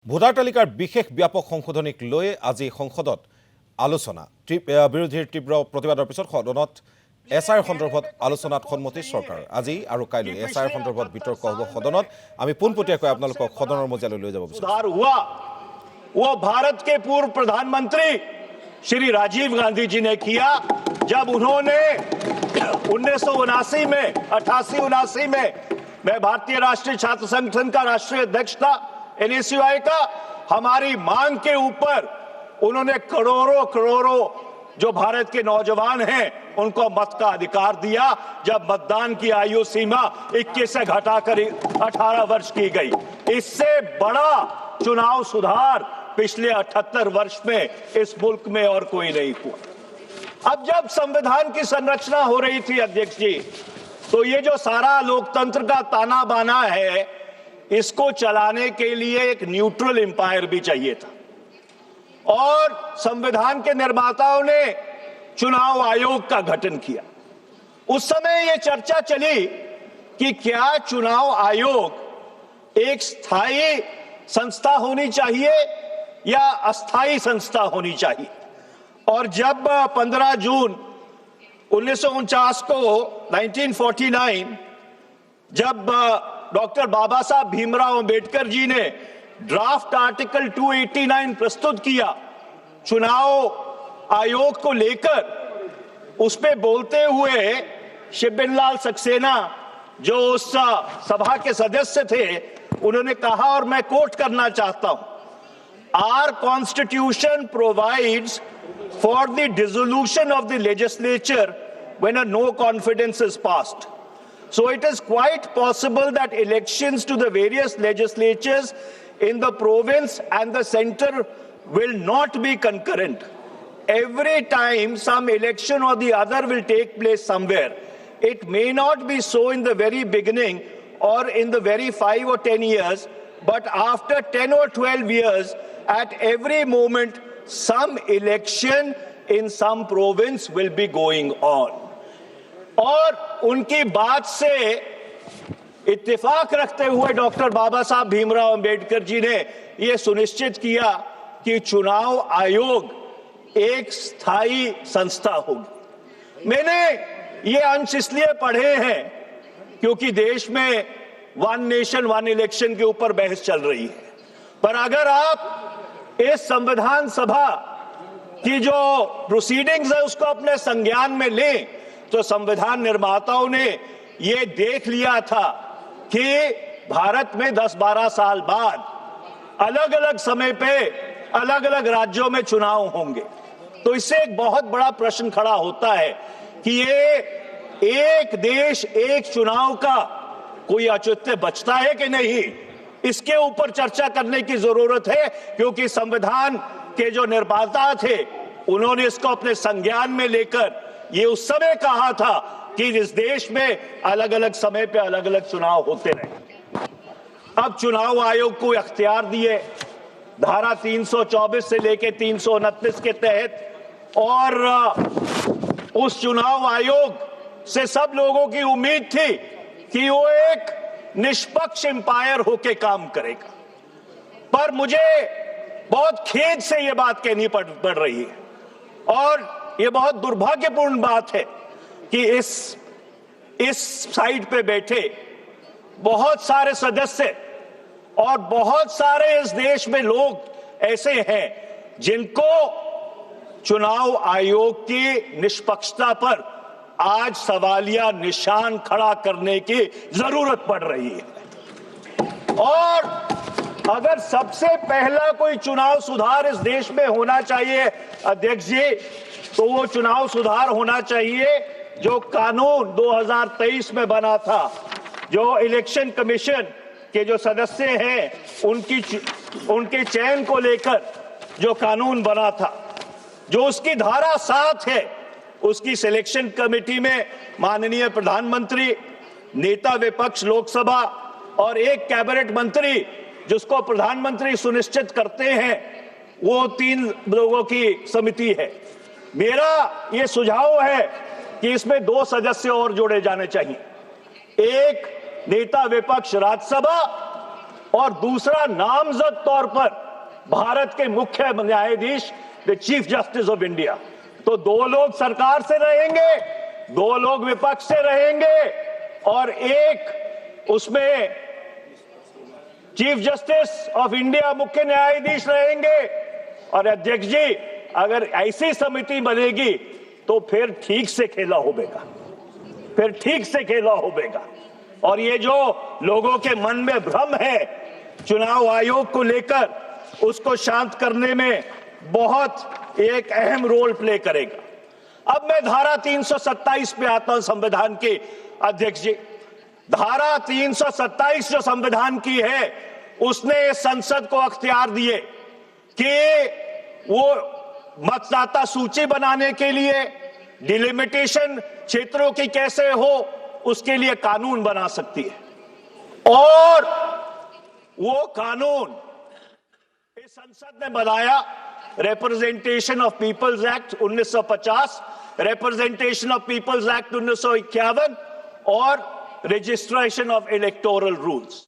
Voter তালিকাৰ বিশেষ ব্যাপক সংশোধনীক লৈ আজি সংসদত আলোচনা বিৰোধীৰ তীব্ৰ প্ৰতিবাদৰ পিছত সদনত এছআইৰ সন্দৰ্ভত আলোচনাত সন্মতি চৰকাৰ আজি আৰু কাইলৈ এছআইৰ সন্দৰ্ভত বিতৰ্ক হ'ব সদনত আমি পোনপটীয়াকৈ আপোনালোকক সদনৰ মজিয়ালৈ লৈ যাব বিচাৰিছো। वो भारत के पूर्व प्रधानमंत्री श्री राजीव गांधी जी ने किया जब उन्होंने 1979 में 88-79 में मैं भारतीय राष्ट्रीय छात्र संगठन का राष्ट्रीय अध्यक्ष था एनएसयूआई का। हमारी मांग के ऊपर उन्होंने करोड़ों जो भारत के नौजवान हैं उनको मत का अधिकार दिया जब मतदान की आयु सीमा 21 से घटाकर 18 वर्ष की गई। इससे बड़ा चुनाव सुधार पिछले 78 वर्ष में इस मुल्क में और कोई नहीं हुआ। अब जब संविधान की संरचना हो रही थी अध्यक्ष जी, तो ये जो सारा लोकतंत्र का ताना बाना है इसको चलाने के लिए एक न्यूट्रल एम्पायर भी चाहिए था और संविधान के निर्माताओं ने चुनाव आयोग का गठन किया। उस समय ये चर्चा चली कि क्या चुनाव आयोग एक स्थायी संस्था होनी चाहिए या अस्थायी संस्था होनी चाहिए। और जब 15 जून 1949 को 1949 जब डॉक्टर बाबा साहब भीमराव अंबेडकर जी ने ड्राफ्ट आर्टिकल 289 प्रस्तुत किया चुनाव आयोग को लेकर, उस पे बोलते हुए शिबिरलाल सक्सेना जो उस सभा के सदस्य थे उन्होंने कहा, और मैं कोट करना चाहता हूं, Our constitution provides for the dissolution of the legislature when a no confidence is passed. So it is quite possible that elections to the various legislatures in the province and the center will not be concurrent. Every time some election or the other will take place somewhere, it may not be so in the very beginning or in the very 5 or 10 years, but after 10 or 12 years, at every moment, some election in some province will be going on. और उनकी बात से इत्तेफाक रखते हुए doctor बाबा साहब भीमराव अंबेडकर जी ने यह सुनिश्चित किया कि चुनाव आयोग एक स्थायी संस्था होगी। मैंने ये अंश इसलिए पढ़े हैं क्योंकि देश में वन नेशन वन इलेक्शन के ऊपर बहस चल रही है, पर अगर आप इस संविधान सभा की जो प्रोसीडिंग्स है उसको अपने संज्ञान में लें तो संविधान निर्माताओं ने ये देख लिया था कि भारत में 10-12 साल बाद अलग अलग समय पे अलग अलग राज्यों में चुनाव होंगे। तो इससे एक बहुत बड़ा प्रश्न खड़ा होता है कि ये एक देश एक चुनाव का कोई औचित्य बचता है कि नहीं, इसके ऊपर चर्चा करने की जरूरत है, क्योंकि संविधान के जो निर्माता थे उन्होंने इसको अपने संज्ञान में लेकर ये उस समय कहा था कि इस देश में अलग अलग समय पे अलग अलग चुनाव होते रहे। अब चुनाव आयोग को अख्तियार दिए धारा 324 से लेके 329 के तहत, और उस चुनाव आयोग से सब लोगों की उम्मीद थी कि वो एक निष्पक्ष एम्पायर होके काम करेगा। पर मुझे बहुत खेद से ये बात कहनी पड़ रही है और ये बहुत दुर्भाग्यपूर्ण बात है कि इस साइड पे बैठे बहुत सारे सदस्य और बहुत सारे इस देश में लोग ऐसे हैं जिनको चुनाव आयोग की निष्पक्षता पर आज सवालिया निशान खड़ा करने की जरूरत पड़ रही है। और अगर सबसे पहला कोई चुनाव सुधार इस देश में होना चाहिए अध्यक्ष जी, तो वो चुनाव सुधार होना चाहिए जो कानून 2023 में बना था, जो इलेक्शन कमीशन के जो सदस्य हैं उनके चयन को लेकर जो कानून बना था, जो उसकी धारा 7 है, उसकी सिलेक्शन कमेटी में माननीय प्रधानमंत्री, नेता विपक्ष लोकसभा और एक कैबिनेट मंत्री जिसको प्रधानमंत्री सुनिश्चित करते हैं, वो 3 लोगों की समिति है। मेरा ये सुझाव है कि इसमें 2 सदस्य और जोड़े जाने चाहिए, एक नेता विपक्ष राज्यसभा और दूसरा नामजद तौर पर भारत के मुख्य न्यायाधीश, the chief justice of India. तो 2 लोग सरकार से रहेंगे, 2 लोग विपक्ष से रहेंगे और एक उसमें चीफ जस्टिस ऑफ इंडिया मुख्य न्यायाधीश रहेंगे। और अध्यक्ष जी, अगर ऐसी समिति बनेगी तो फिर ठीक से खेला होगा, फिर ठीक से खेला होगा। और ये जो लोगों के मन में भ्रम है चुनाव आयोग को लेकर, उसको शांत करने में बहुत एक अहम रोल प्ले करेगा। अब मैं धारा 327 पे आता हूं संविधान की। अध्यक्ष जी, धारा 327 जो संविधान की है, उसने संसद को अख्तियार दिए कि वो मतदाता सूची बनाने के लिए, डिलिमिटेशन क्षेत्रों की कैसे हो, उसके लिए कानून बना सकती है। और वो कानून इस संसद ने बनाया, representation of peoples act 1950, representation of peoples act 1951 और रजिस्ट्रेशन ऑफ इलेक्टोरल रूल्स।